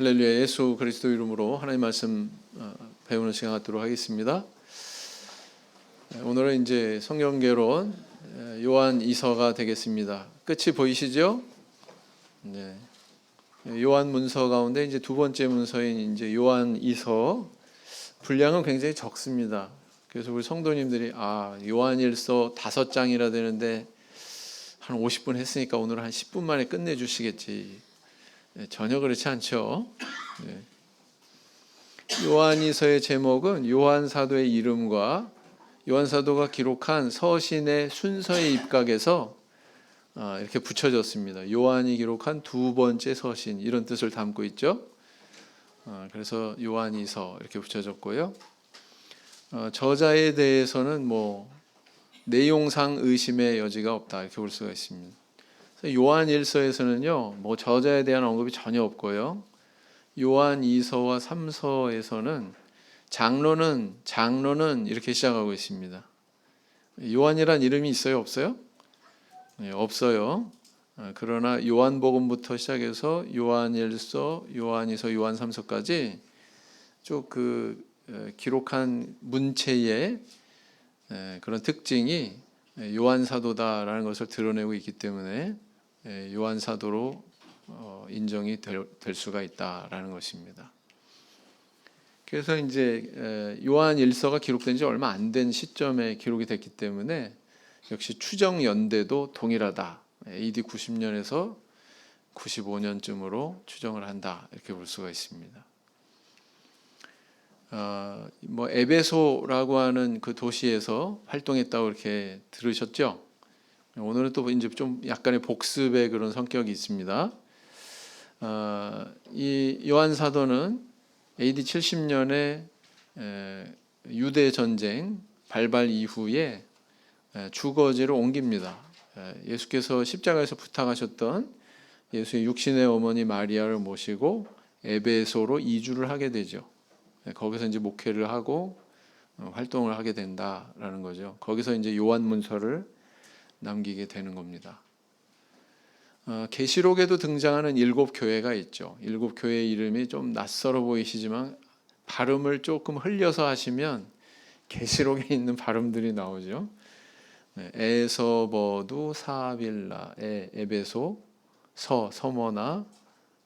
할렐루야. 예수 그리스도 이름으로 하나님 말씀 배우는 시간 갖도록 하겠습니다. 오늘은 이제 성경개론 요한 2서가 되겠습니다. 끝이 보이시죠? 네. 요한 문서 가운데 이제 두 번째 문서인 이제 요한 2서 분량은 굉장히 적습니다. 그래서 우리 성도님들이 요한 1서 5장이라 되는데 한 50분 했으니까 오늘 한 10분 만에 끝내 주시겠지. 전혀 그렇지 않죠. 요한이서의 제목은 요한 사도의 이름과 요한 사도가 기록한 서신의 순서에 입각해서 이렇게 붙여졌습니다. 요한이 기록한 두 번째 서신, 이런 뜻을 담고 있죠. 그래서 요한이서 이렇게 붙여졌고요. 저자에 대해서는 내용상 의심의 여지가 없다, 이렇게 볼 수가 있습니다. 요한 1서에서는요, 저자에 대한 언급이 전혀 없고요. 요한 2서와 3서에서는 장로는 이렇게 시작하고 있습니다. 요한이란 이름이 있어요, 없어요? 네, 없어요. 그러나 요한복음부터 시작해서 요한 1서, 요한 2서, 요한 3서까지 쭉 기록한 문체의 그런 특징이 요한 사도다라는 것을 드러내고 있기 때문에 요한 사도로 인정이 될 수가 있다라는 것입니다. 그래서 이제 요한 1서가 기록된 지 얼마 안 된 시점에 기록이 됐기 때문에 역시 추정 연대도 동일하다. AD 90년에서 95년쯤으로 추정을 한다, 이렇게 볼 수가 있습니다. 에베소라고 하는 그 도시에서 활동했다고 이렇게 들으셨죠? 오늘은 또 이제 좀 약간의 복습의 그런 성격이 있습니다. 이 요한 사도는 AD 70년에 유대 전쟁 발발 이후에 주거지로 옮깁니다. 예수께서 십자가에서 부탁하셨던 예수의 육신의 어머니 마리아를 모시고 에베소로 이주를 하게 되죠. 거기서 이제 목회를 하고 활동을 하게 된다라는 거죠. 거기서 이제 요한 문서를 남기게 되는 겁니다. 계시록에도 등장하는 7교회가 있죠. 7교회 이름이 좀 낯설어 보이시지만 발음을 조금 흘려서 하시면 계시록에 있는 발음들이 나오죠. 에서버두, 사빌라, 에베소, 서머나,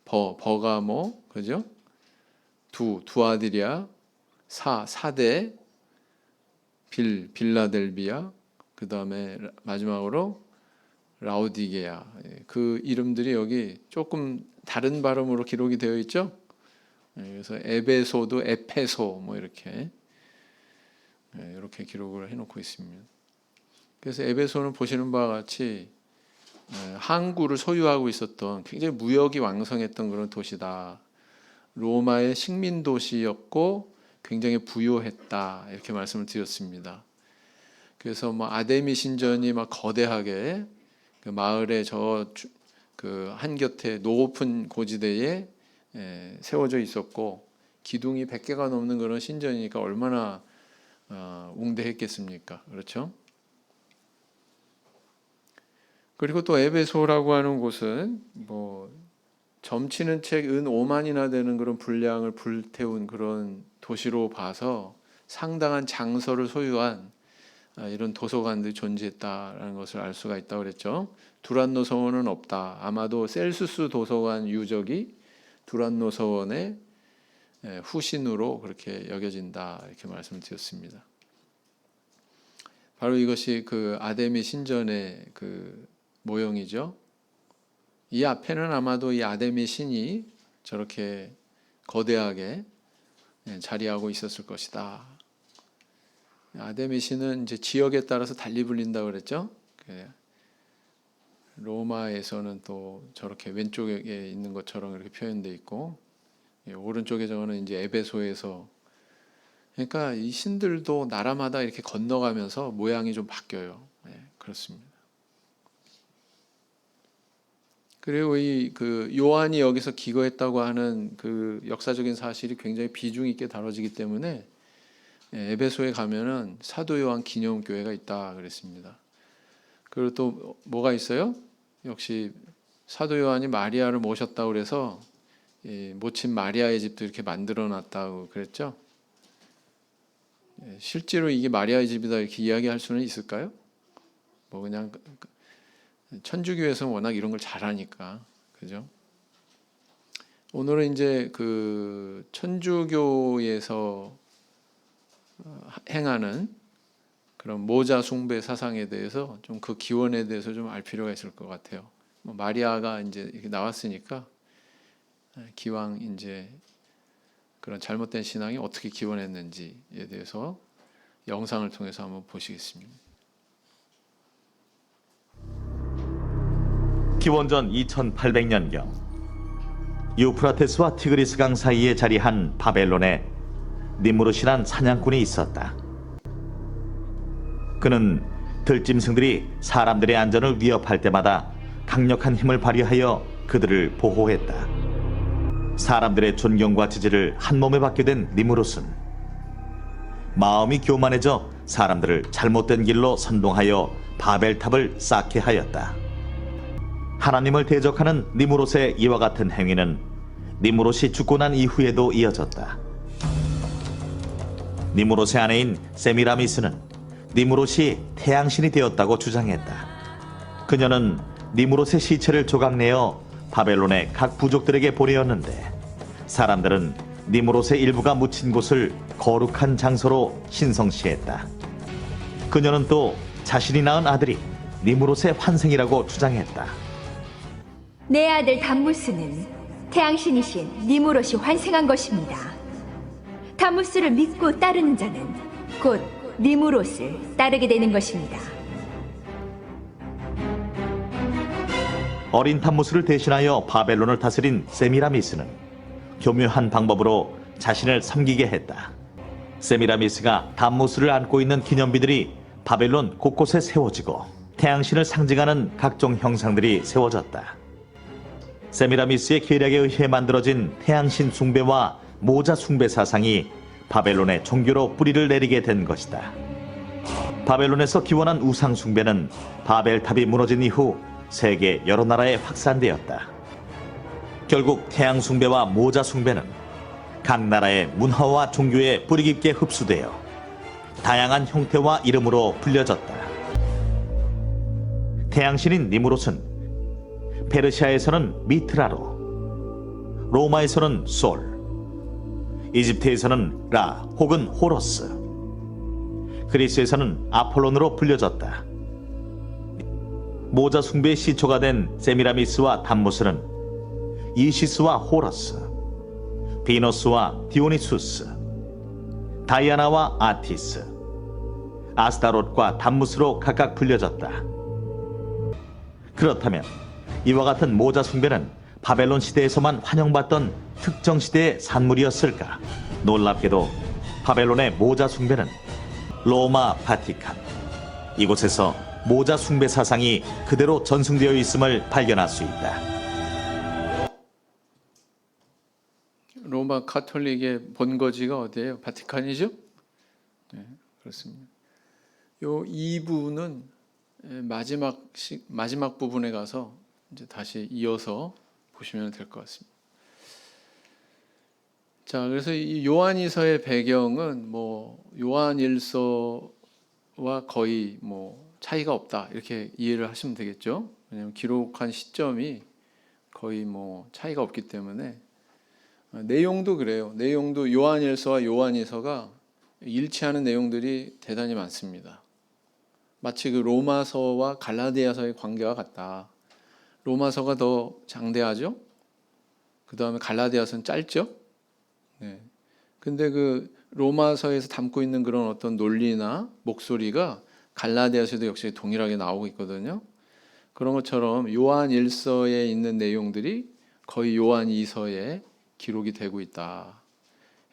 버가모, 그죠? 두아디리아, 사대, 빌라델비아, 그 다음에 마지막으로 라오디게아. 그 이름들이 여기 조금 다른 발음으로 기록이 되어 있죠. 그래서 에베소도 에페소 이렇게 기록을 해놓고 있습니다. 그래서 에베소는 보시는 바와 같이 항구를 소유하고 있었던 굉장히 무역이 왕성했던 그런 도시다. 로마의 식민 도시였고 굉장히 부유했다, 이렇게 말씀을 드렸습니다. 그래서 아데미 신전이 거대하게 그 마을의 그 한곁에 높은 고지대에 세워져 있었고, 기둥이 100개가 넘는 그런 신전이니까 얼마나 웅대했겠습니까? 그렇죠? 그리고 또 에베소라고 하는 곳은 점치는 책 은 5만이나 되는 그런 분량을 불태운 그런 도시로 봐서 상당한 장서를 소유한 이런 도서관들이 존재했다라는 것을 알 수가 있다고 그랬죠. 두란노 서원은 없다. 아마도 셀수스 도서관 유적이 두란노 서원의 후신으로 그렇게 여겨진다, 이렇게 말씀을 드렸습니다. 바로 이것이 그 아데미 신전의 그 모형이죠. 이 앞에는 아마도 이 아데미 신이 저렇게 거대하게 자리하고 있었을 것이다. 아데미 신은 이제 지역에 따라서 달리 불린다고 그랬죠. 로마에서는 또 저렇게 왼쪽에 있는 것처럼 이렇게 표현되어 있고, 오른쪽에 저거는 이제 에베소에서, 그러니까 이 신들도 나라마다 이렇게 건너가면서 모양이 좀 바뀌어요. 그렇습니다. 그리고 그 요한이 여기서 기거했다고 하는 그 역사적인 사실이 굉장히 비중 있게 다뤄지기 때문에 에베소에 가면은 사도 요한 기념교회가 있다 그랬습니다. 그리고 또 뭐가 있어요? 역시 사도 요한이 마리아를 모셨다고 그래서 모친 마리아의 집도 이렇게 만들어 놨다고 그랬죠. 실제로 이게 마리아의 집이다 이렇게 이야기할 수는 있을까요? 뭐 그냥 천주교에서는 워낙 이런 걸 잘하니까, 그죠? 오늘은 이제 그 천주교에서 행하는 그런 모자 숭배 사상에 대해서 좀 그 기원에 대해서 좀 알 필요가 있을 것 같아요. 뭐 마리아가 이제 이렇게 나왔으니까 기왕 이제 그런 잘못된 신앙이 어떻게 기원했는지에 대해서 영상을 통해서 한번 보시겠습니다. 기원전 2800년경 유프라테스와 티그리스 강 사이에 자리한 바벨론에 니무롯이란 사냥꾼이 있었다. 그는 들짐승들이 사람들의 안전을 위협할 때마다 강력한 힘을 발휘하여 그들을 보호했다. 사람들의 존경과 지지를 한 몸에 받게 된 니무롯은 마음이 교만해져 사람들을 잘못된 길로 선동하여 바벨탑을 쌓게 하였다. 하나님을 대적하는 니무롯의 이와 같은 행위는 니무롯이 죽고 난 이후에도 이어졌다. 니무롯의 아내인 세미라미스는 니무롯이 태양신이 되었다고 주장했다. 그녀는 니무롯의 시체를 조각내어 바벨론의 각 부족들에게 보내었는데 사람들은 니무롯의 일부가 묻힌 곳을 거룩한 장소로 신성시했다. 그녀는 또 자신이 낳은 아들이 니무롯의 환생이라고 주장했다. 내 아들 담무스는 태양신이신 니무롯이 환생한 것입니다. 담무스를 믿고 따르는 자는 곧 니무롯을 따르게 되는 것입니다. 어린 담무스를 대신하여 바벨론을 다스린 세미라미스는 교묘한 방법으로 자신을 섬기게 했다. 세미라미스가 담무스를 안고 있는 기념비들이 바벨론 곳곳에 세워지고 태양신을 상징하는 각종 형상들이 세워졌다. 세미라미스의 계략에 의해 만들어진 태양신 숭배와 모자 숭배 사상이 바벨론의 종교로 뿌리를 내리게 된 것이다. 바벨론에서 기원한 우상 숭배는 바벨탑이 무너진 이후 세계 여러 나라에 확산되었다. 결국 태양 숭배와 모자 숭배는 각 나라의 문화와 종교에 뿌리 깊게 흡수되어 다양한 형태와 이름으로 불려졌다. 태양신인 니무롯은 페르시아에서는 미트라로, 로마에서는 솔, 이집트에서는 라 혹은 호러스, 그리스에서는 아폴론으로 불려졌다. 모자 숭배의 시초가 된 세미라미스와 담무스는 이시스와 호러스, 비너스와 디오니수스, 다이아나와 아티스, 아스타롯과 담무스로 각각 불려졌다. 그렇다면 이와 같은 모자 숭배는 바벨론 시대에서만 환영받던 특정 시대의 산물이었을까? 놀랍게도 바벨론의 모자 숭배는 로마 바티칸, 이곳에서 모자 숭배 사상이 그대로 전승되어 있음을 발견할 수 있다. 로마 카톨릭의 본거지가 어디예요? 바티칸이죠? 네, 그렇습니다. 요 2부는 마지막 부분에 가서 이제 다시 이어서 보시면 될 것 같습니다. 자, 그래서 이 요한일서의 배경은 뭐 요한일서와 거의 뭐 차이가 없다 이렇게 이해를 하시면 되겠죠. 왜냐하면 기록한 시점이 거의 뭐 차이가 없기 때문에 내용도 그래요. 내용도 요한일서와 요한일서가 일치하는 내용들이 대단히 많습니다. 마치 그 로마서와 갈라디아서의 관계와 같다. 로마서가 더 장대하죠. 그 다음에 갈라디아서는 짧죠. 네. 근데 그 로마서에서 담고 있는 그런 어떤 논리나 목소리가 갈라디아서도 역시 동일하게 나오고 있거든요. 그런 것처럼 요한 1서에 있는 내용들이 거의 요한 2서에 기록이 되고 있다.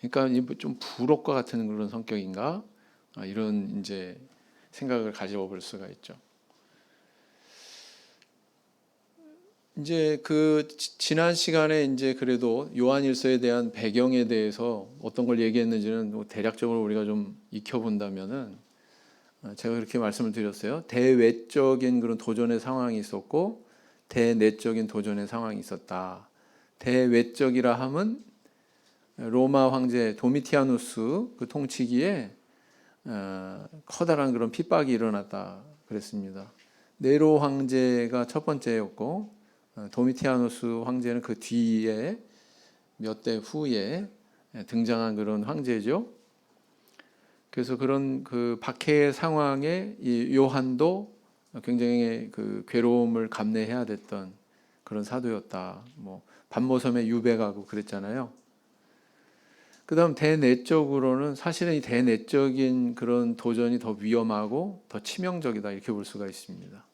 그러니까 좀 부록과 같은 그런 성격인가? 이런 이제 생각을 가져 볼 수가 있죠. 이제 그 지난 시간에 이제 그래도 요한일서에 대한 배경에 대해서 어떤 걸 얘기했는지는 대략적으로 우리가 좀 익혀본다면은 제가 그렇게 말씀을 드렸어요. 대외적인 그런 도전의 상황이 있었고 대내적인 도전의 상황이 있었다. 대외적이라 함은 로마 황제 도미티아누스 그 통치기에 커다란 그런 핍박이 일어났다 그랬습니다. 네로 황제가 첫 번째였고 도미티아누스 황제는 그 뒤에 몇 대 후에 등장한 그런 황제죠. 그래서 그런 그 박해의 상황에 이 요한도 굉장히 그 괴로움을 감내해야 됐던 그런 사도였다. 뭐 반모섬에 유배가고 그랬잖아요. 그다음 대내적으로는 사실은 이 대내적인 그런 도전이 더 위험하고 더 치명적이다 이렇게 볼 수가 있습니다.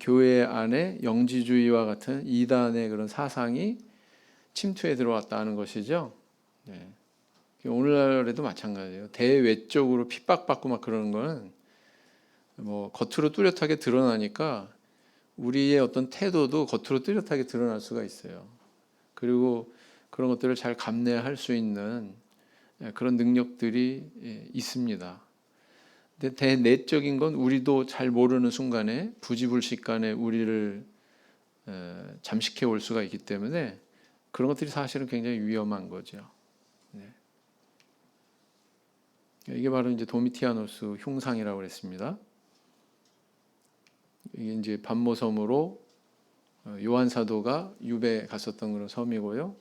교회 안에 영지주의와 같은 이단의 그런 사상이 침투해 들어왔다는 것이죠. 오늘날에도 마찬가지예요. 대외적으로 핍박받고 막 그러는 거는 뭐 겉으로 뚜렷하게 드러나니까 우리의 어떤 태도도 겉으로 뚜렷하게 드러날 수가 있어요. 그리고 그런 것들을 잘 감내할 수 있는 그런 능력들이 있습니다. 근데 대내적인 건 우리도 잘 모르는 순간에 부지불식간에 우리를 잠식해 올 수가 있기 때문에 그런 것들이 사실은 굉장히 위험한 거죠. 이게 바로 이제 도미티아누스 흉상이라고 그랬습니다. 이게 이제 반모섬으로 요한 사도가 유배 갔었던 그런 섬이고요.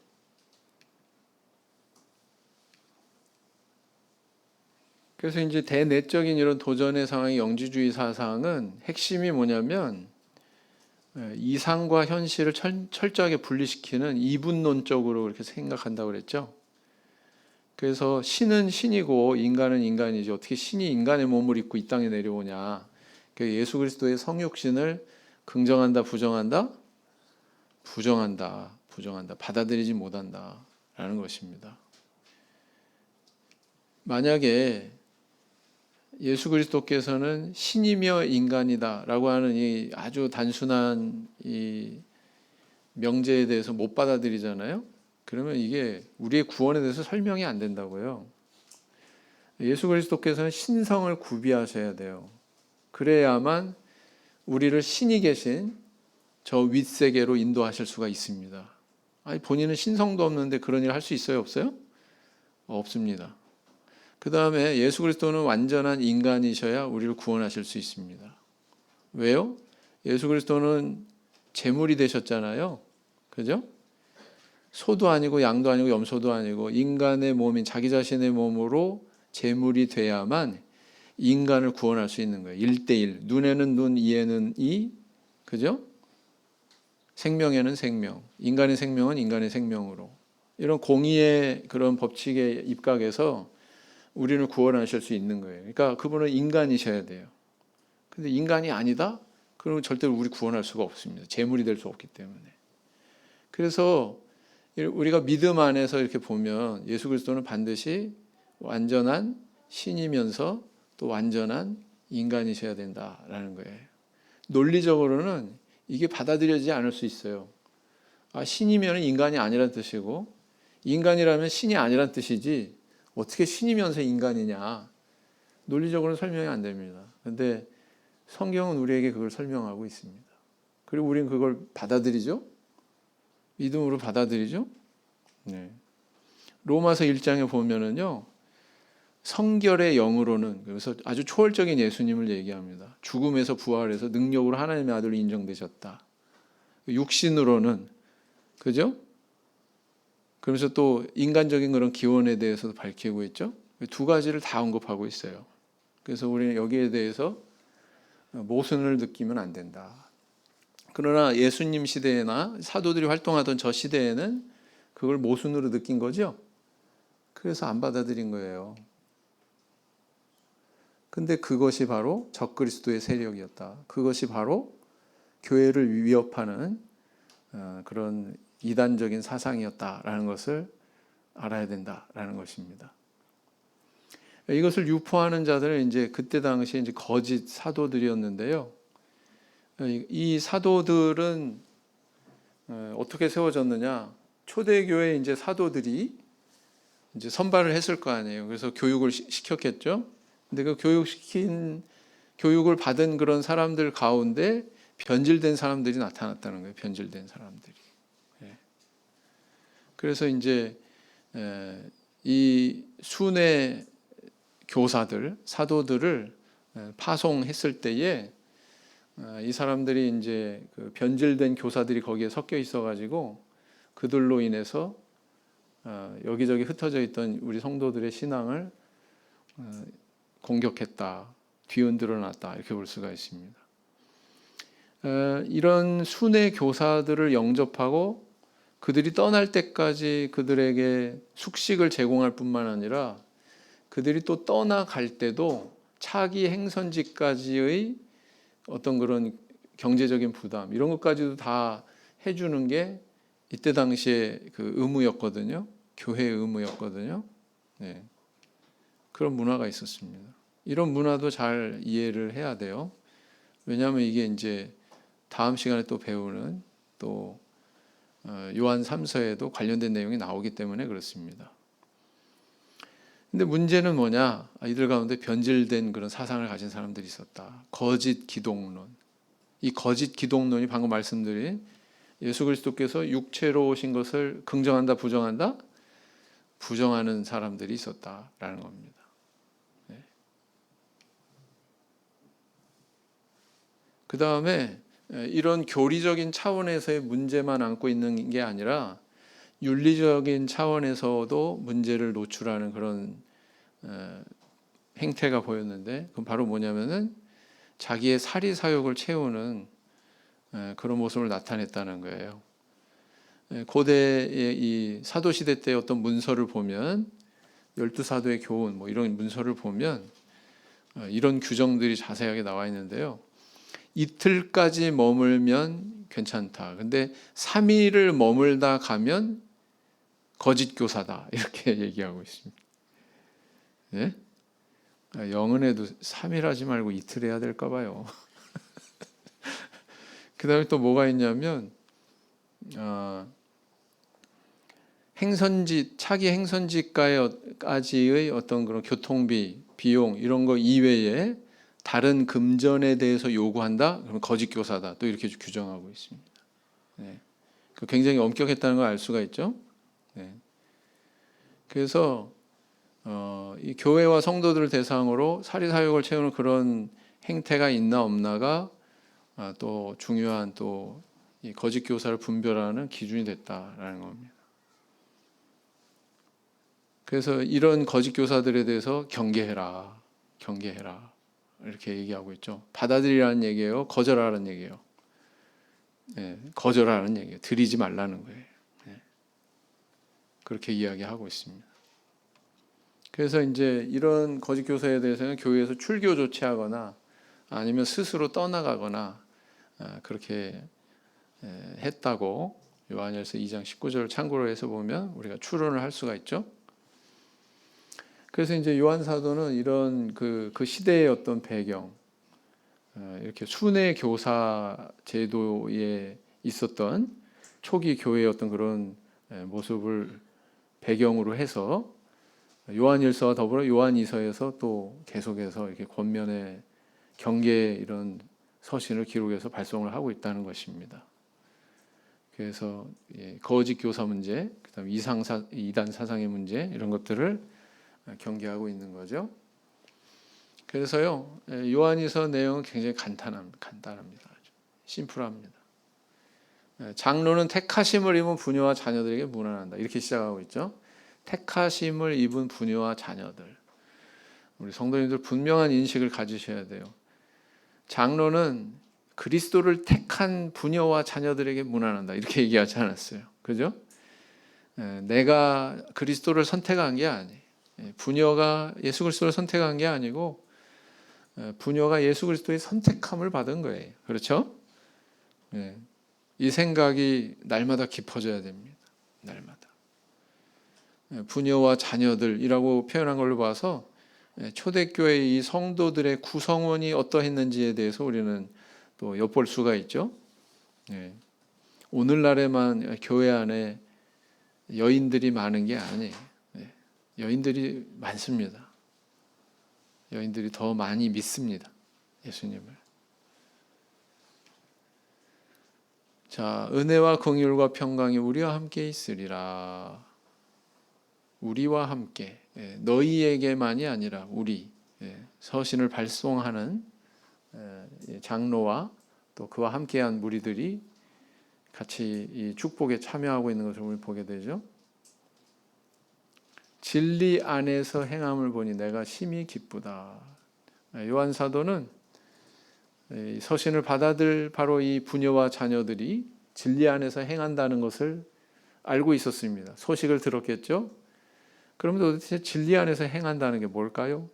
그래서 이제 대내적인 이런 도전의 상황의 영지주의 사상은 핵심이 뭐냐면 이상과 현실을 철저하게 분리시키는 이분론적으로 그렇게 생각한다고 그랬죠. 그래서 신은 신이고 인간은 인간이지 어떻게 신이 인간의 몸을 입고 이 땅에 내려오냐. 예수 그리스도의 성육신을 긍정한다, 부정한다? 부정한다. 받아들이지 못한다라는 것입니다. 만약에 예수 그리스도께서는 신이며 인간이다라고 하는 이 아주 단순한 이 명제에 대해서 못 받아들이잖아요. 그러면 이게 우리의 구원에 대해서 설명이 안 된다고요. 예수 그리스도께서는 신성을 구비하셔야 돼요. 그래야만 우리를 신이 계신 저 윗세계로 인도하실 수가 있습니다. 아니 본인은 신성도 없는데 그런 일 할 수 있어요? 없어요? 없습니다. 그 다음에 예수 그리스도는 완전한 인간이셔야 우리를 구원하실 수 있습니다. 왜요? 예수 그리스도는 제물이 되셨잖아요. 그죠? 소도 아니고 양도 아니고 염소도 아니고 인간의 몸인 자기 자신의 몸으로 제물이 돼야만 인간을 구원할 수 있는 거예요. 1대1. 눈에는 눈, 이에는 이. 그죠? 생명에는 생명. 인간의 생명은 인간의 생명으로. 이런 공의의 그런 법칙에 입각해서 우리를 구원하실 수 있는 거예요. 그러니까 그분은 인간이셔야 돼요. 근데 인간이 아니다? 그러면 절대로 우리 구원할 수가 없습니다. 제물이 될 수 없기 때문에. 그래서 우리가 믿음 안에서 이렇게 보면 예수 그리스도는 반드시 완전한 신이면서 또 완전한 인간이셔야 된다라는 거예요. 논리적으로는 이게 받아들여지지 않을 수 있어요. 신이면 인간이 아니란 뜻이고 인간이라면 신이 아니란 뜻이지 어떻게 신이면서 인간이냐. 논리적으로는 설명이 안 됩니다. 그런데 성경은 우리에게 그걸 설명하고 있습니다. 그리고 우리는 그걸 받아들이죠. 믿음으로 받아들이죠. 네. 로마서 1장에 보면은요. 성결의 영으로는 그래서 아주 초월적인 예수님을 얘기합니다. 죽음에서 부활해서 능력으로 하나님의 아들로 인정되셨다. 육신으로는 그죠? 그러면서 또 인간적인 그런 기원에 대해서도 밝히고 있죠. 두 가지를 다 언급하고 있어요. 그래서 우리는 여기에 대해서 모순을 느끼면 안 된다. 그러나 예수님 시대나 사도들이 활동하던 저 시대에는 그걸 모순으로 느낀 거죠. 그래서 안 받아들인 거예요. 근데 그것이 바로 적그리스도의 세력이었다. 그것이 바로 교회를 위협하는 그런 이단적인 사상이었다라는 것을 알아야 된다라는 것입니다. 이것을 유포하는 자들은 이제 그때 당시에 이제 거짓 사도들이었는데요. 이 사도들은 어떻게 세워졌느냐? 초대교회 이제 사도들이 이제 선발을 했을 거 아니에요. 그래서 교육을 시켰겠죠. 근데 그 교육을 받은 그런 사람들 가운데 변질된 사람들이 나타났다는 거예요. 변질된 사람들이. 그래서 이제 이 순회 교사들, 사도들을 파송했을 때에 이 사람들이 이제 그 변질된 교사들이 거기에 섞여 있어가지고 그들로 인해서 여기저기 흩어져 있던 우리 성도들의 신앙을 공격했다, 뒤흔들어 놨다 이렇게 볼 수가 있습니다. 이런 순회 교사들을 영접하고 그들이 떠날 때까지 그들에게 숙식을 제공할 뿐만 아니라 그들이 또 떠나갈 때도 차기 행선지까지의 어떤 그런 경제적인 부담 이런 것까지도 다 해주는 게 이때 당시에 그 의무였거든요. 교회의 의무였거든요. 네. 그런 문화가 있었습니다. 이런 문화도 잘 이해를 해야 돼요. 왜냐하면 이게 이제 다음 시간에 또 배우는 또 요한 3서에도 관련된 내용이 나오기 때문에 그렇습니다. 근데 문제는 뭐냐? 이들 가운데 변질된 그런 사상을 가진 사람들이 있었다. 거짓 기독론. 이 거짓 기독론이 방금 말씀드린 예수 그리스도께서 육체로 오신 것을 긍정한다, 부정한다? 부정하는 사람들이 있었다라는 겁니다. 네. 그 다음에 이런 교리적인 차원에서의 문제만 안고 있는 게 아니라 윤리적인 차원에서도 문제를 노출하는 그런 행태가 보였는데 그건 바로 뭐냐면은 자기의 사리사욕을 채우는 그런 모습을 나타냈다는 거예요. 고대의 이 사도시대 때 어떤 문서를 보면 12사도의 교훈 뭐 이런 문서를 보면 이런 규정들이 자세하게 나와 있는데요. 이틀까지 머물면 괜찮다. 근데 3일을 머물다 가면 거짓 교사다. 이렇게 얘기하고 있습니다. 예? 영은에도 3일 하지 말고 이틀 해야 될까 봐요. 그 다음에 또 뭐가 있냐면 행선지, 차기 행선지까지의 어떤 그런 교통비, 비용 이런 거 이외에 다른 금전에 대해서 요구한다? 그러면 거짓 교사다. 또 이렇게 규정하고 있습니다. 네. 굉장히 엄격했다는 걸 알 수가 있죠. 네. 그래서 이 교회와 성도들을 대상으로 사리사욕을 채우는 그런 행태가 있나 없나가 또 중요한 또 이 거짓 교사를 분별하는 기준이 됐다라는 겁니다. 그래서 이런 거짓 교사들에 대해서 경계해라 이렇게 얘기하고 있죠. 받아들이라는 얘기예요, 거절하라는 얘기예요. 네, 거절하라는 얘기예요. 드리지 말라는 거예요. 네. 그렇게 이야기하고 있습니다. 그래서 이제 이런 거짓 교사에 대해서는 교회에서 출교 조치하거나 아니면 스스로 떠나가거나 그렇게 했다고 요한일서 2장 19절을 참고로 해서 보면 우리가 추론을 할 수가 있죠. 그래서 이제 요한 사도는 이런 그 시대의 어떤 배경, 이렇게 순회 교사 제도에 있었던 초기 교회의 어떤 그런 모습을 배경으로 해서 요한일서와 더불어 요한이서에서 또 계속해서 이렇게 권면의 경계 이런 서신을 기록해서 발송을 하고 있다는 것입니다. 그래서 거짓 교사 문제, 그다음 이단 사상의 문제 이런 것들을 경계하고 있는 거죠. 그래서요 요한이서 내용은 굉장히 간단합니다. 심플합니다. 장로는 택하심을 입은 부녀와 자녀들에게 문안한다. 이렇게 시작하고 있죠. 택하심을 입은 부녀와 자녀들. 우리 성도님들 분명한 인식을 가지셔야 돼요. 장로는 그리스도를 택한 부녀와 자녀들에게 문안한다. 이렇게 얘기하지 않았어요. 그죠? 내가 그리스도를 선택한 게 아니에요. 부녀가 예수 그리스도를 선택한 게 아니고 부녀가 예수 그리스도의 선택함을 받은 거예요. 그렇죠? 이 생각이 날마다 깊어져야 됩니다. 날마다. 부녀와 자녀들이라고 표현한 걸로 봐서 초대교회의 이 성도들의 구성원이 어떠했는지에 대해서 우리는 또 엿볼 수가 있죠. 오늘날에만 교회 안에 여인들이 많은 게 아니에요. 여인들이 많습니다. 여인들이 더 많이 믿습니다. 예수님을. 자, 은혜와 긍휼과 평강이 우리와 함께 있으리라. 우리와 함께, 너희에게만이 아니라 우리, 서신을 발송하는 장로와 또 그와 함께한 무리들이 같이 이 축복에 참여하고 있는 것을 우리 보게 되죠. 진리 안에서 행함을 보니 내가 심히 기쁘다. 요한 사도는 서신을 받아들 바로 이 부녀와 자녀들이 진리 안에서 행한다는 것을 알고 있었습니다. 소식을 들었겠죠. 그러면 도대체 진리 안에서 행한다는 게 뭘까요?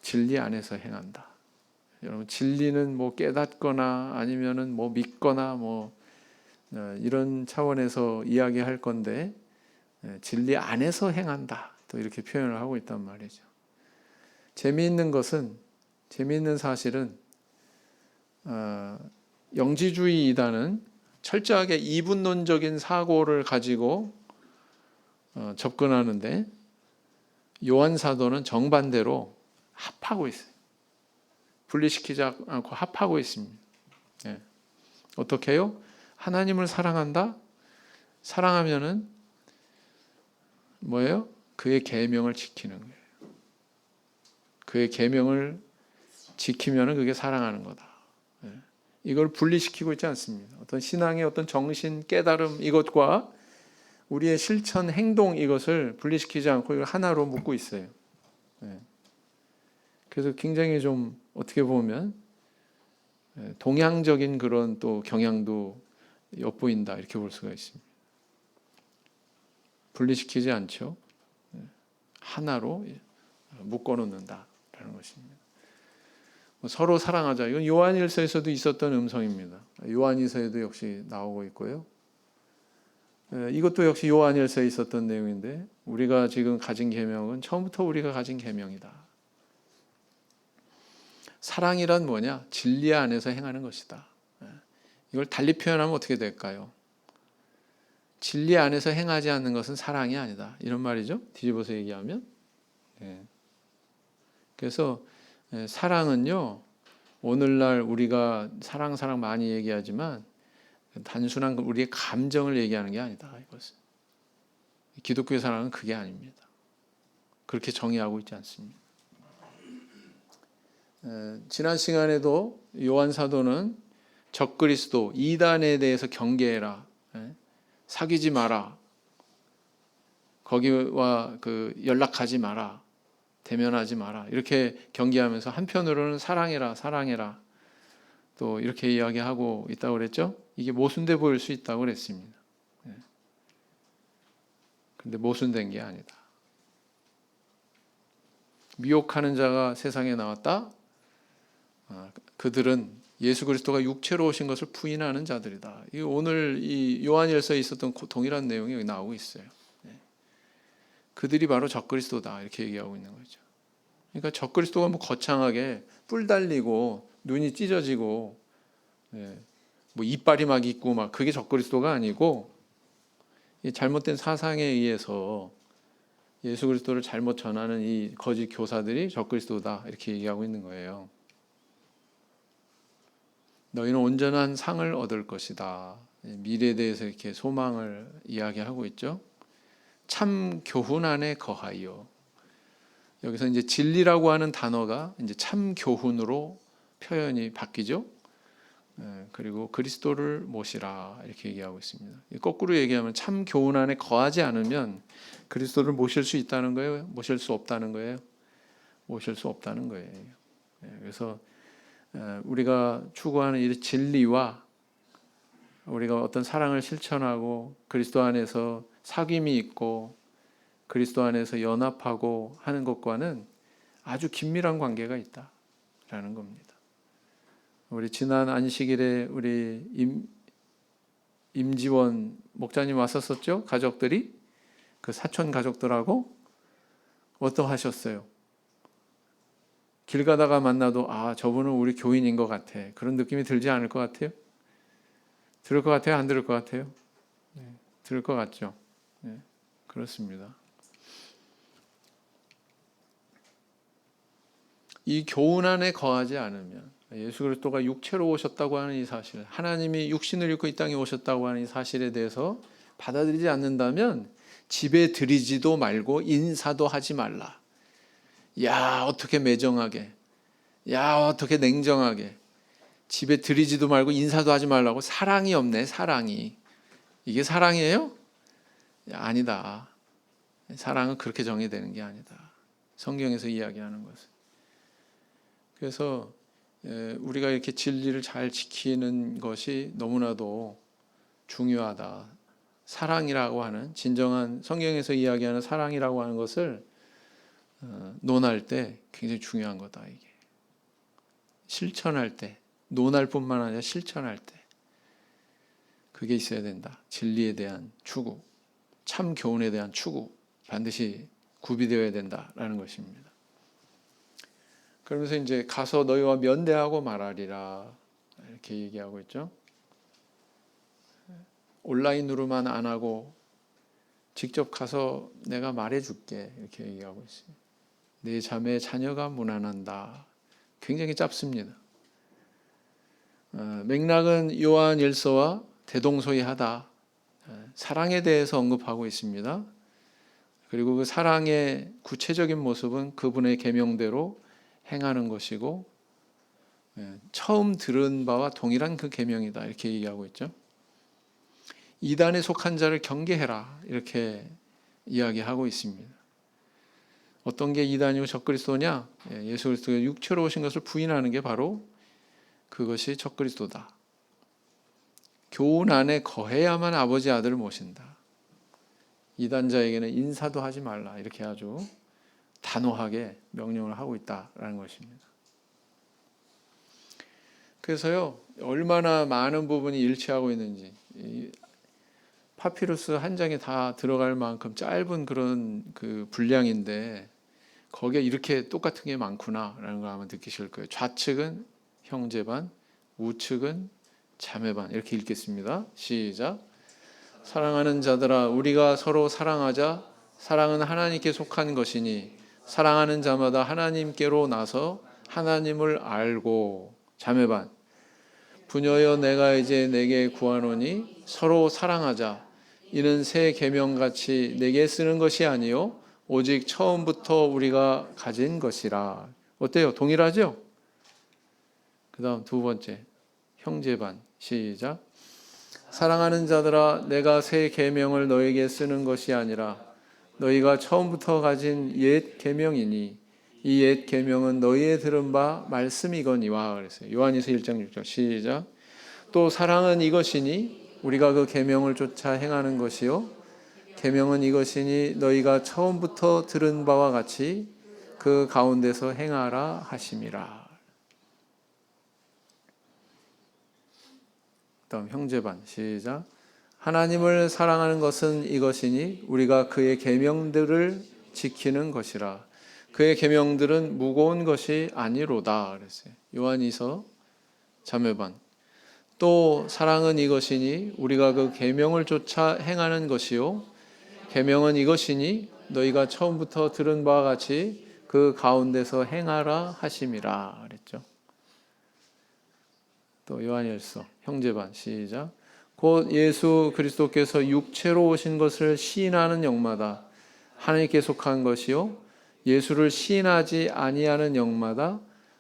진리 안에서 행한다. 여러분, 진리는 뭐 깨닫거나 아니면은 뭐 믿거나 뭐 이런 차원에서 이야기할 건데, 진리 안에서 행한다, 또 이렇게 표현을 하고 있단 말이죠. 재미있는 사실은 영지주의 이단은 철저하게 이분론적인 사고를 가지고 접근하는데, 요한 사도는 정반대로 합하고 있어요. 분리시키지 않고 합하고 있습니다. 어떻게 해요? 하나님을 사랑한다? 사랑하면은 뭐예요? 그의 계명을 지키는 거예요. 그의 계명을 지키면은 그게 사랑하는 거다. 이걸 분리시키고 있지 않습니다. 어떤 신앙의 어떤 정신, 깨달음 이것과 우리의 실천, 행동 이것을 분리시키지 않고 이걸 하나로 묶고 있어요. 그래서 굉장히 좀 어떻게 보면 동양적인 그런 또 경향도 엿보인다, 이렇게 볼 수가 있습니다. 분리시키지 않죠. 하나로 묶어놓는다라는 것입니다. 서로 사랑하자. 이건 요한일서에서도 있었던 음성입니다. 요한일서에도 역시 나오고 있고요. 이것도 역시 요한일서에 있었던 내용인데, 우리가 지금 가진 계명은 처음부터 우리가 가진 계명이다. 사랑이란 뭐냐? 진리 안에서 행하는 것이다. 이걸 달리 표현하면 어떻게 될까요? 진리 안에서 행하지 않는 것은 사랑이 아니다, 이런 말이죠. 뒤집어서 얘기하면. 그래서 사랑은요, 오늘날 우리가 사랑 많이 얘기하지만 단순한 우리의 감정을 얘기하는 게 아니다, 이것은. 기독교의 사랑은 그게 아닙니다. 그렇게 정의하고 있지 않습니다. 지난 시간에도 요한 사도는 적그리스도, 이단에 대해서 경계해라, 사귀지 마라, 거기와 연락하지 마라, 대면하지 마라, 이렇게 경계하면서 한편으로는 사랑해라 또 이렇게 이야기하고 있다고 그랬죠. 이게 모순돼 보일 수 있다고 그랬습니다. 그런데 모순된 게 아니다. 미혹하는 자가 세상에 나왔다. 그들은 예수 그리스도가 육체로 오신 것을 부인하는 자들이다. 이 오늘 이 요한일서에 있었던 동일한 내용이 여기 나오고 있어요. 그들이 바로 적그리스도다, 이렇게 얘기하고 있는 거죠. 그러니까 적그리스도가 뭐 거창하게 뿔 달리고 눈이 찢어지고 뭐 이빨이 막 있고 막 그게 적그리스도가 아니고, 이 잘못된 사상에 의해서 예수 그리스도를 잘못 전하는 이 거짓 교사들이 적그리스도다, 이렇게 얘기하고 있는 거예요. 너희는 온전한 상을 얻을 것이다. 미래에 대해서 이렇게 소망을 이야기하고 있죠. 참 교훈 안에 거하여. 여기서 이제 진리라고 하는 단어가 이제 참 교훈으로 표현이 바뀌죠. 그리고 그리스도를 모시라, 이렇게 얘기하고 있습니다. 거꾸로 얘기하면 참 교훈 안에 거하지 않으면 그리스도를 모실 수 있다는 거예요? 모실 수 없다는 거예요? 모실 수 없다는 거예요. 그래서 우리가 추구하는 이 진리와 우리가 어떤 사랑을 실천하고 그리스도 안에서 사귐이 있고 그리스도 안에서 연합하고 하는 것과는 아주 긴밀한 관계가 있다라는 겁니다. 우리 지난 안식일에 우리 임지원 목사님 왔었었죠? 가족들이, 그 사촌 가족들하고 어떠하셨어요? 길 가다가 만나도 저분은 우리 교인인 것 같아, 그런 느낌이 들지 않을 것 같아요? 들을 것 같아요? 안 들을 것 같아요? 들을 것 같죠? 그렇습니다. 이 교훈 안에 거하지 않으면, 예수 그리스도가 육체로 오셨다고 하는 이 사실, 하나님이 육신을 입고 이 땅에 오셨다고 하는 이 사실에 대해서 받아들이지 않는다면 집에 들이지도 말고 인사도 하지 말라. 야, 어떻게 매정하게, 야, 어떻게 냉정하게, 집에 들이지도 말고 인사도 하지 말라고. 사랑이 없네, 사랑이. 이게 사랑이에요? 야, 아니다. 사랑은 그렇게 정의되는 게 아니다. 성경에서 이야기하는 것은. 그래서 우리가 이렇게 진리를 잘 지키는 것이 너무나도 중요하다. 사랑이라고 하는, 진정한 성경에서 이야기하는 사랑이라고 하는 것을 논할 때 굉장히 중요한 거다. 이게 실천할 때, 논할 뿐만 아니라 실천할 때 그게 있어야 된다. 진리에 대한 추구, 참 교훈에 대한 추구, 반드시 구비되어야 된다라는 것입니다. 그러면서 이제 가서 너희와 면대하고 말하리라 이렇게 얘기하고 있죠. 온라인으로만 안 하고 직접 가서 내가 말해줄게 이렇게 얘기하고 있어요. 내 자매 자녀가 무난한다. 굉장히 짧습니다. 맥락은 요한 1서와 대동소이하다. 사랑에 대해서 언급하고 있습니다. 그리고 그 사랑의 구체적인 모습은 그분의 계명대로 행하는 것이고 처음 들은 바와 동일한 그 계명이다 이렇게 얘기하고 있죠. 이단에 속한 자를 경계해라 이렇게 이야기하고 있습니다. 어떤 게 이단이고 적그리스도냐? 예수 그리스도가 육체로 오신 것을 부인하는 게 바로 그것이 적그리스도다. 교훈 안에 거해야만 아버지 아들을 모신다. 이단자에게는 인사도 하지 말라 이렇게 아주 단호하게 명령을 하고 있다라는 것입니다. 그래서요, 얼마나 많은 부분이 일치하고 있는지, 파피루스 한 장에 다 들어갈 만큼 짧은 그런 그 분량인데 거기에 이렇게 똑같은 게 많구나라는 걸 아마 느끼실 거예요. 좌측은 형제반, 우측은 자매반 이렇게 읽겠습니다. 시작. 사랑하는 자들아, 우리가 서로 사랑하자. 사랑은 하나님께 속한 것이니 사랑하는 자마다 하나님께로 나서 하나님을 알고. 자매반. 부녀여, 내가 이제 내게 구하노니 서로 사랑하자. 이는 새 계명같이 내게 쓰는 것이 아니요 오직 처음부터 우리가 가진 것이라. 어때요? 동일하죠? 그 다음 두 번째 형제반. 시작. 사랑하는 자들아, 내가 새 계명을 너에게 쓰는 것이 아니라 너희가 처음부터 가진 옛 계명이니 이 옛 계명은 너희의 들은 바 말씀이거니와. 그랬어요. 요한일서 1장 6절. 시작. 또 사랑은 이것이니 우리가 그 계명을 쫓아 행하는 것이요 계명은 이것이니 너희가 처음부터 들은 바와 같이 그 가운데서 행하라 하심이라. 다음 형제반. 시작. 하나님을 사랑하는 것은 이것이니 우리가 그의 계명들을 지키는 것이라. 그의 계명들은 무거운 것이 아니로다. 그랬어요. 요한이서 자매반. 또 사랑은 이것이니 우리가 그 계명을 쫓아 행하는 것이요 계명은 이것이니 너희가 처음부터 들은 바와 같이 그 가운데서 행하라 하심이라 그랬죠. 또 요한일서 형제반. 시작. 곧 예수 그리스도께서 육체로 오신 것을 시인하는 영마다 하나님께 속한 것이요 예수를 시인하지 아니하는 영마다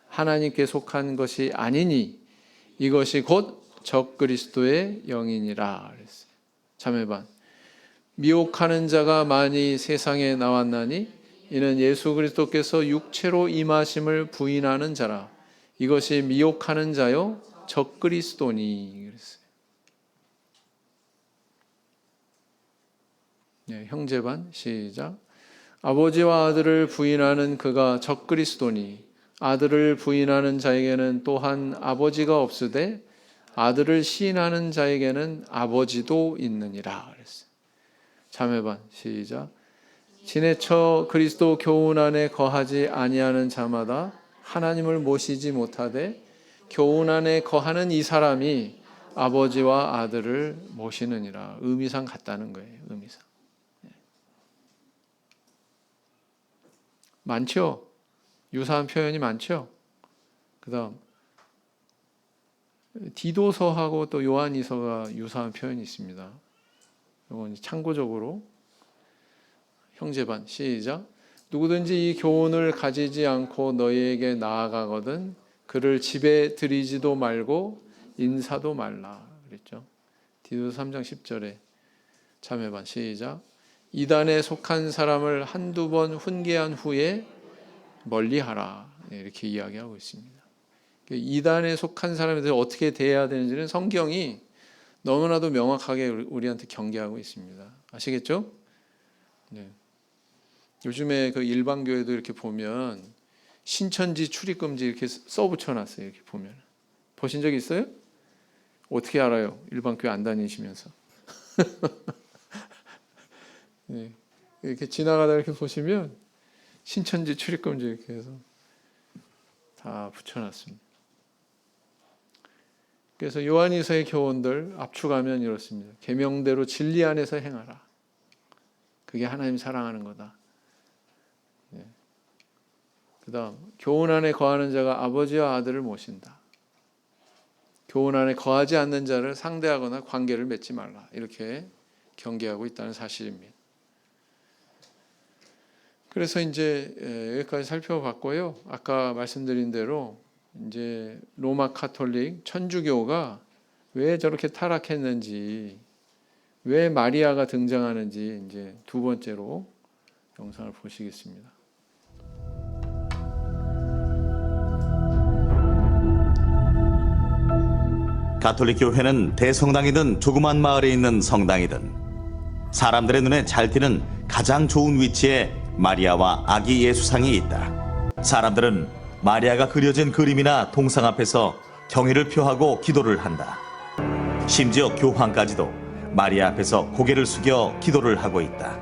하나님께 속한 것이 아니니 이것이 곧 적그리스도의 영이니라 그랬어요. 자매반. 미혹하는 자가 많이 세상에 나왔나니 이는 예수 그리스도께서 육체로 임하심을 부인하는 자라. 이것이 미혹하는 자요 적그리스도니 그랬어요. 네, 형제반. 시작. 아버지와 아들을 부인하는 그가 적그리스도니 아들을 부인하는 자에게는 또한 아버지가 없으되 아들을 시인하는 자에게는 아버지도 있느니라 그랬어요. 자매반. 시작. 지내쳐 그리스도 교훈 안에 거하지 아니하는 자마다 하나님을 모시지 못하되 교훈 안에 거하는 이 사람이 아버지와 아들을 모시느니라. 의미상 같다는 거예요. 의미상. 많죠? 유사한 표현이 많죠? 그 다음 디도서하고 또 요한이서가 유사한 표현이 있습니다. 이건 참고적으로 형제반 시작. 누구든지 이 교훈을 가지지 않고 너희에게 나아가거든 그를 집에 들이지도 말고 인사도 말라 그랬죠. 디도서 3장 10절에 자매반 시작. 이단에 속한 사람을 한두 번 훈계한 후에 멀리하라 이렇게 이야기하고 있습니다. 이단에 속한 사람에 대해서 어떻게 대해야 되는지는 성경이 너무나도 명확하게 우리한테 경계하고 있습니다. 아시겠죠? 네. 요즘에 그 일반 교회도 이렇게 보면 신천지 출입금지 이렇게 써붙여놨어요. 이렇게 보면 보신 적 있어요? 어떻게 알아요? 일반 교회 안 다니시면서. 네. 이렇게 지나가다 이렇게 보시면 신천지 출입금지 이렇게 해서 다 붙여놨습니다. 그래서 요한이서의 교훈들 압축하면 이렇습니다. 계명대로 진리 안에서 행하라. 그게 하나님 사랑하는 거다. 네. 그다음 교훈 안에 거하는 자가 아버지와 아들을 모신다. 교훈 안에 거하지 않는 자를 상대하거나 관계를 맺지 말라. 이렇게 경계하고 있다는 사실입니다. 그래서 이제 여기까지 살펴봤고요. 아까 말씀드린 대로 이제 로마 카톨릭 천주교가 왜 저렇게 타락했는지, 왜 마리아가 등장하는지 이제 두 번째로 영상을 보시겠습니다. 가톨릭 교회는 대성당이든 조그만 마을에 있는 성당이든 사람들의 눈에 잘 띄는 가장 좋은 위치에 마리아와 아기 예수상이 있다. 사람들은 마리아가 그려진 그림이나 동상 앞에서 경의를 표하고 기도를 한다. 심지어 교황까지도 마리아 앞에서 고개를 숙여 기도를 하고 있다.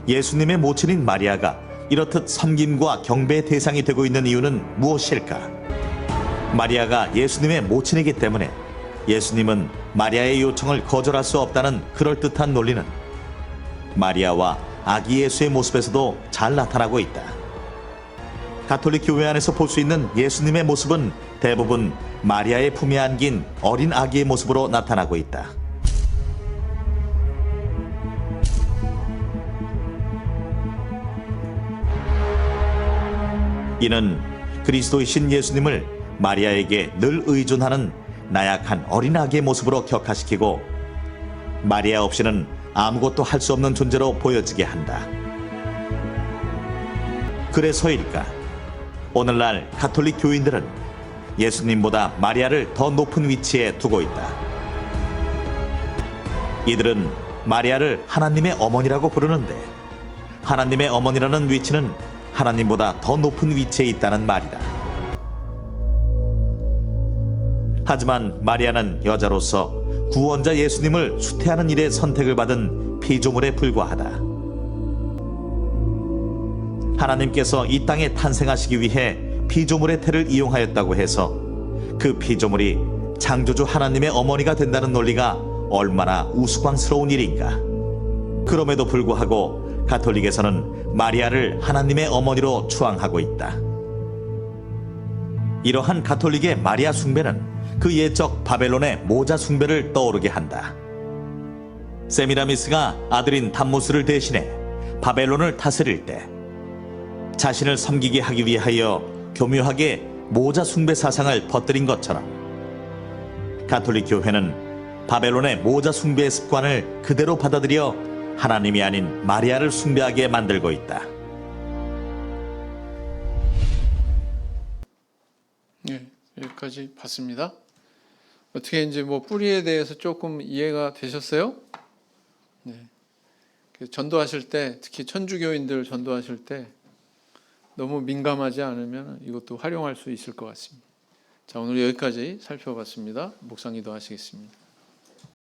예수님의 모친인 마리아가 이렇듯 섬김과 경배의 대상이 되고 있는 이유는 무엇일까? 마리아가 예수님의 모친이기 때문에 예수님은 마리아의 요청을 거절할 수 없다는 그럴듯한 논리는 마리아와 아기 예수의 모습에서도 잘 나타나고 있다. 가톨릭 교회 안에서 볼 수 있는 예수님의 모습은 대부분 마리아의 품에 안긴 어린 아기의 모습으로 나타나고 있다. 이는 그리스도이신 예수님을 마리아에게 늘 의존하는 나약한 어린 아기의 모습으로 격화시키고 마리아 없이는 아무것도 할 수 없는 존재로 보여지게 한다. 그래서일까? 오늘날 가톨릭 교인들은 예수님보다 마리아를 더 높은 위치에 두고 있다. 이들은 마리아를 하나님의 어머니라고 부르는데 하나님의 어머니라는 위치는 하나님보다 더 높은 위치에 있다는 말이다. 하지만 마리아는 여자로서 구원자 예수님을 수태하는 일에 선택을 받은 피조물에 불과하다. 하나님께서 이 땅에 탄생하시기 위해 피조물의 태를 이용하였다고 해서 그 피조물이 창조주 하나님의 어머니가 된다는 논리가 얼마나 우스꽝스러운 일인가. 그럼에도 불구하고 가톨릭에서는 마리아를 하나님의 어머니로 추앙하고 있다. 이러한 가톨릭의 마리아 숭배는 그 옛적 바벨론의 모자 숭배를 떠오르게 한다. 세미라미스가 아들인 담무스를 대신해 바벨론을 다스릴 때 자신을 섬기게 하기 위하여 교묘하게 모자 숭배 사상을 퍼뜨린 것처럼 가톨릭 교회는 바벨론의 모자 숭배의 습관을 그대로 받아들여 하나님이 아닌 마리아를 숭배하게 만들고 있다. 네, 여기까지 봤습니다. 어떻게 이제 뭐 뿌리에 대해서 조금 이해가 되셨어요? 네. 전도하실 때, 특히 천주교인들 전도하실 때 너무 민감하지 않으면 이것도 활용할 수 있을 것 같습니다. 자, 오늘 여기까지 살펴봤습니다. 묵상 기도하시겠습니다.